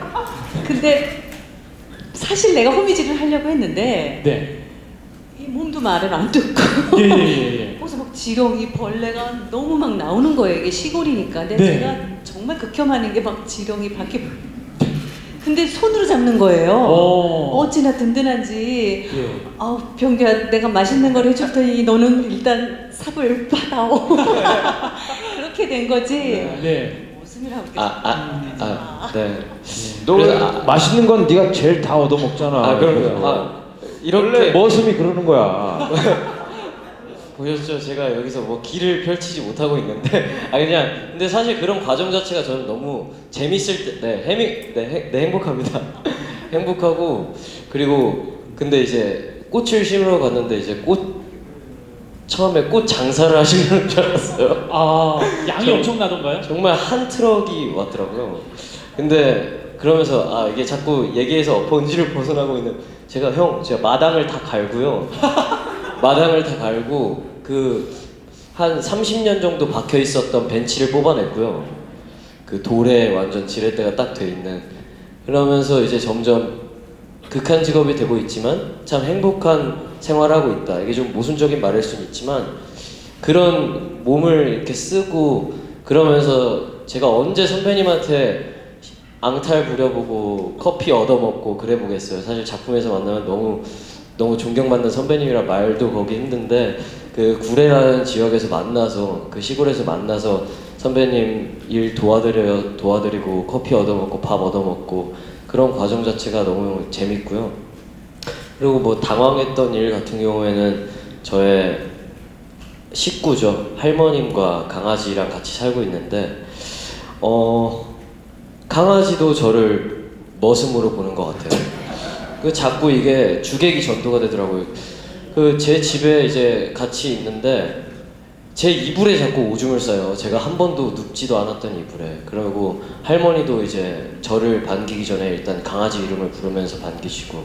근데 사실 내가 호미질을 하려고 했는데 네. 이 몸도 말을 안 듣고 그래서 막 지렁이 벌레가 너무 막 나오는 거예요. 이게 시골이니까. 근데 네. 제가 정말 극혐하는 게 막 지렁이 밖에 근데 손으로 잡는 거예요. 어찌나 든든한지. 아우 병규야 내가 맛있는 걸 해줄 테니 너는 일단 삽을 받아오. 그렇게 된 거지. 네. 웃음이라고. 네. 너 맛있는 건 네가 제일 다 얻어먹잖아. 그럼요. 이렇게 원래 머슴이 그러는 거야. 보셨죠? 제가 여기서 뭐 길을 펼치지 못하고 있는데 그냥 근데 사실 그런 과정 자체가 저는 너무 재밌을 때 행복합니다. 행복하고 그리고 근데 이제 꽃을 심으러 갔는데 이제 처음에 꽃 장사를 하시는 줄 알았어요. 양이 엄청나던가요? 정말 한 트럭이 왔더라고요. 근데 그러면서 이게 자꾸 얘기해서 본질을 벗어나고 있는 제가 마당을 다 갈고요. 마당을 다 갈고 한 30년 정도 박혀 있었던 벤치를 뽑아냈고요. 그 돌에 완전 지렛대가 딱 돼 있는, 그러면서 이제 점점 극한 직업이 되고 있지만 참 행복한 생활하고 있다. 이게 좀 모순적인 말일 수는 있지만 그런 몸을 이렇게 쓰고 그러면서 제가 언제 선배님한테 앙탈 부려보고 커피 얻어먹고 그래 보겠어요. 사실 작품에서 만나면 너무 존경받는 선배님이라 말도 거기 힘든데, 그 구례라는 지역에서 만나서, 그 시골에서 만나서 선배님 일 도와드리고 커피 얻어먹고 밥 얻어먹고 그런 과정 자체가 너무 재밌고요. 그리고 뭐 당황했던 일 같은 경우에는 저의 식구죠. 할머님과 강아지랑 같이 살고 있는데 강아지도 저를 머슴으로 보는 것 같아요. 그 자꾸 이게 주객이 전도가 되더라고요. 그 제 집에 이제 같이 있는데 제 이불에 자꾸 오줌을 싸요. 제가 한 번도 눕지도 않았던 이불에. 그리고 할머니도 이제 저를 반기기 전에 일단 강아지 이름을 부르면서 반기시고,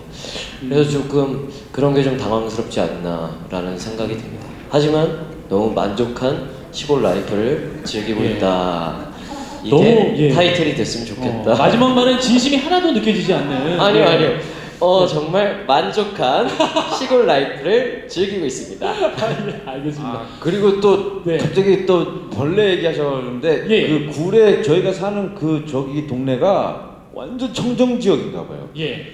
그래서 조금 그런 게 좀 당황스럽지 않나라는 생각이 듭니다. 하지만 너무 만족한 시골 라이프를 즐기고 예. 있다. 이게 너무, 예. 타이틀이 됐으면 좋겠다. 마지막 말은 진심이 하나도 느껴지지 않는. 아니요, 예. 아니요. 정말 만족한 시골 라이프를 즐기고 있습니다. 예, 알겠습니다. 그리고 또 네. 갑자기 또 벌레 얘기하셨는데 예. 그 구례 저희가 사는 그 저기 동네가 완전 청정 지역인가 봐요. 예.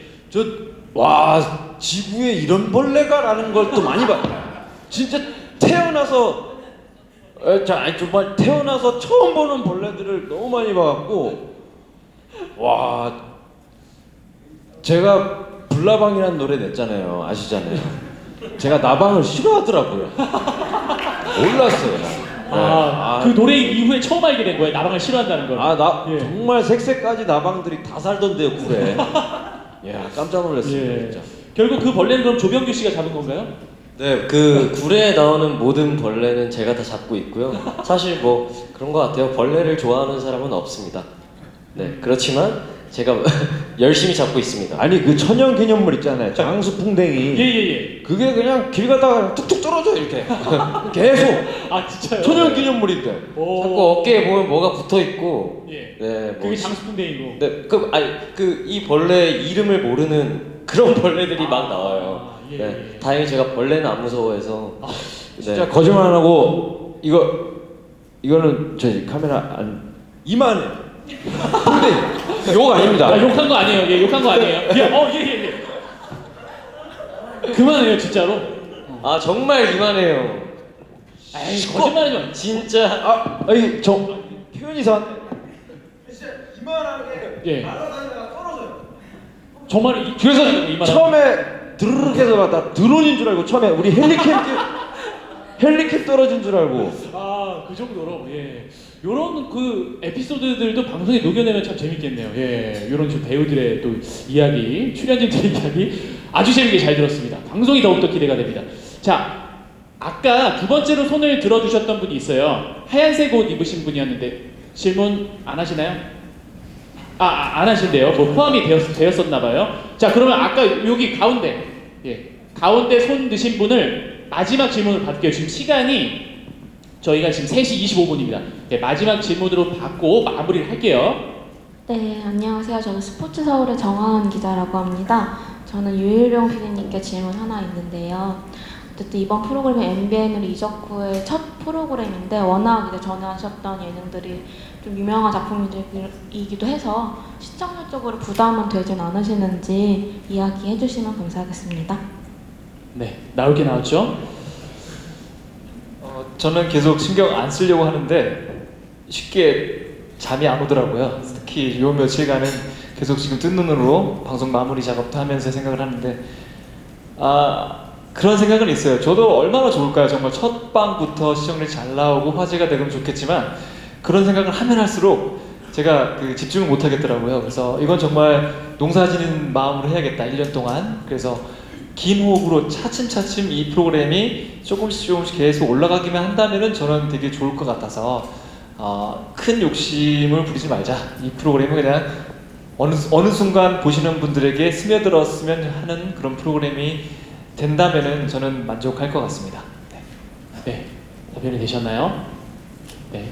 와 지구에 이런 벌레가라는 걸 또 많이 봤어요. 진짜 태어나서 아니 정말 태어나서 처음 보는 벌레들을 너무 많이 봐갖고, 와 제가 불나방이라는 노래 냈잖아요. 아시잖아요. 제가 나방을 싫어하더라고요. 몰랐어요. 그 노래 이후에 처음 알게 된 거예요. 나방을 싫어한다는 걸. 예. 정말 색색까지 나방들이 다 살던데요, 구례. 야, 깜짝 놀랐어요, 예. 진짜. 결국 그 벌레는 그럼 조병규 씨가 잡은 건가요? 네, 그 구례에 나오는 모든 벌레는 제가 다 잡고 있고요. 사실 뭐 그런 것 같아요. 벌레를 좋아하는 사람은 없습니다. 네, 그렇지만 제가 열심히 잡고 있습니다. 아니 그 천연 기념물 있잖아요. 장수풍뎅이. 예예예. 그게 그냥 길 가다가 툭툭 떨어져 이렇게. 계속. 아 진짜요? 천연 기념물인데. 자꾸 어깨에 보면 뭐가 붙어 있고. 예. 네, 그게 장수풍뎅이고. 네, 이 벌레 이름을 모르는 그런 벌레들이 막 나와요. 예, 네, 예. 다행히 제가 벌레는 안 무서워해서. 진짜 거짓말 안 하고 이거는 저희 카메라 안 이만해. 근데 욕 아닙니다. 아, 욕한 거 아니에요. 예, 욕한 거 아니에요. 예. 그만해요, 진짜로. 아 정말 이만해요. 에이, 거짓말하지 마. 진짜. 아니 저 표현이 이상. 진짜 이만하게. 예. 날아다니다가 떨어져요. 정말 그래서 이만한. 처음에 드르륵 해서 나 드론인 줄 알고 처음에 우리 헬리캡 떨어진 줄 알고. 아, 그 정도로. 예. 요런 그 에피소드들도 방송에 녹여내면 참 재밌겠네요. 예. 요런 좀 배우들의 또 이야기, 출연진들의 이야기 아주 재밌게 잘 들었습니다. 방송이 더욱더 기대가 됩니다. 자, 아까 두 번째로 손을 들어주셨던 분이 있어요. 하얀색 옷 입으신 분이었는데 질문 안 하시나요? 안 하신대요. 뭐 포함이 되었었나 봐요. 자, 그러면 아까 여기 가운데, 가운데 손 드신 분을 마지막 질문을 받을게요. 지금 시간이 저희가 지금 3시 25분입니다. 마지막 질문으로 받고 마무리를 할게요. 네, 안녕하세요. 저는 스포츠 서울의 정하은 기자라고 합니다. 저는 유일용 PD님께 질문 하나 있는데요. 어쨌든 이번 프로그램이 MBN으로 이적 후의 첫 프로그램인데 워낙 이제 전에 하셨던 예능들이 좀 유명한 작품이기도 해서 시청률적으로 부담은 되진 않으시는지 이야기해 주시면 감사하겠습니다. 네, 나올 게 나왔죠? 저는 계속 신경 안 쓰려고 하는데 쉽게 잠이 안 오더라고요. 특히 요 며칠간은 계속 지금 뜬 눈으로 방송 마무리 작업도 하면서 생각을 하는데 그런 생각은 있어요. 저도 얼마나 좋을까요? 정말 첫 방부터 시청률이 잘 나오고 화제가 되면 좋겠지만 그런 생각을 하면 할수록 제가 집중을 못 하겠더라고요. 그래서 이건 정말 농사지는 마음으로 해야겠다. 1년 동안. 그래서 긴 호흡으로 차츰차츰 이 프로그램이 조금씩 계속 올라가기만 한다면은 저는 되게 좋을 것 같아서 큰 욕심을 부리지 말자. 이 프로그램은 그냥 어느 순간 보시는 분들에게 스며들었으면 하는 그런 프로그램이 된다면은 저는 만족할 것 같습니다. 네, 답변이 되셨나요? 네.